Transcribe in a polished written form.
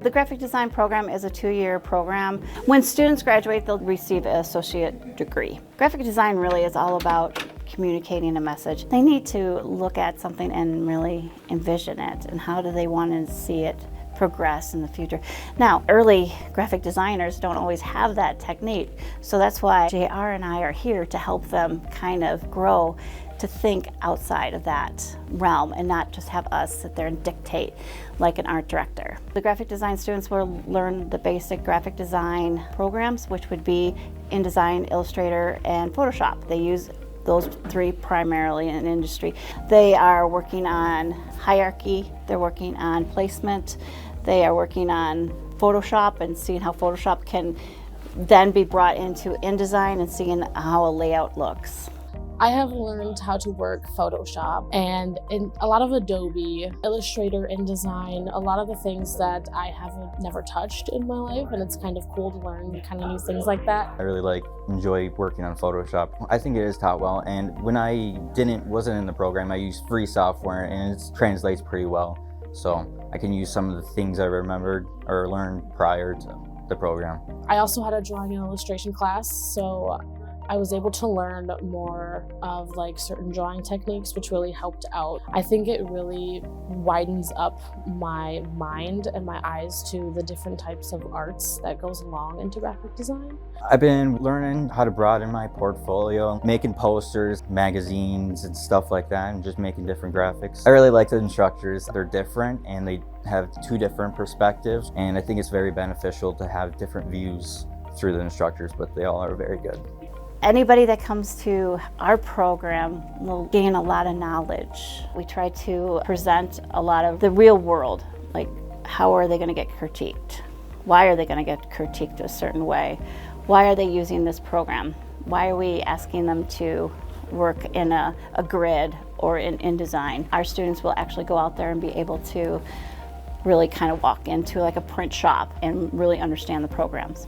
The graphic design program is a 2-year program. When students graduate, they'll receive an associate degree. Graphic design really is all about communicating a message. They need to look at something and really envision it, and how do they want to see it progress in the future. Now, early graphic designers don't always have that technique, so that's why JR and I are here to help them kind of grow to think outside of that realm and not just have us sit there and dictate like an art director. The graphic design students will learn the basic graphic design programs, which would be InDesign, Illustrator, and Photoshop. They use those 3 primarily in industry. They are working on hierarchy, they're working on placement, they are working on Photoshop and seeing how Photoshop can then be brought into InDesign and seeing how a layout looks. I have learned how to work Photoshop and in a lot of Adobe, Illustrator, InDesign, a lot of the things that I haven't never touched in my life, and it's kind of cool to learn kind of new things like that. I really enjoy working on Photoshop. I think it is taught well, and when I wasn't in the program, I used free software and it translates pretty well. So I can use some of the things I remembered or learned prior to the program. I also had a drawing and illustration class, so I was able to learn more of certain drawing techniques, which really helped out. I think it really widens up my mind and my eyes to the different types of arts that goes along into graphic design. I've been learning how to broaden my portfolio, making posters, magazines, and stuff like that, and just making different graphics. I really like the instructors. They're different and they have 2 different perspectives, and I think it's very beneficial to have different views through the instructors, but they all are very good. Anybody that comes to our program will gain a lot of knowledge. We try to present a lot of the real world, like how are they going to get critiqued? Why are they going to get critiqued a certain way? Why are they using this program? Why are we asking them to work in a grid or in InDesign? Our students will actually go out there and be able to really kind of walk into like a print shop and really understand the programs.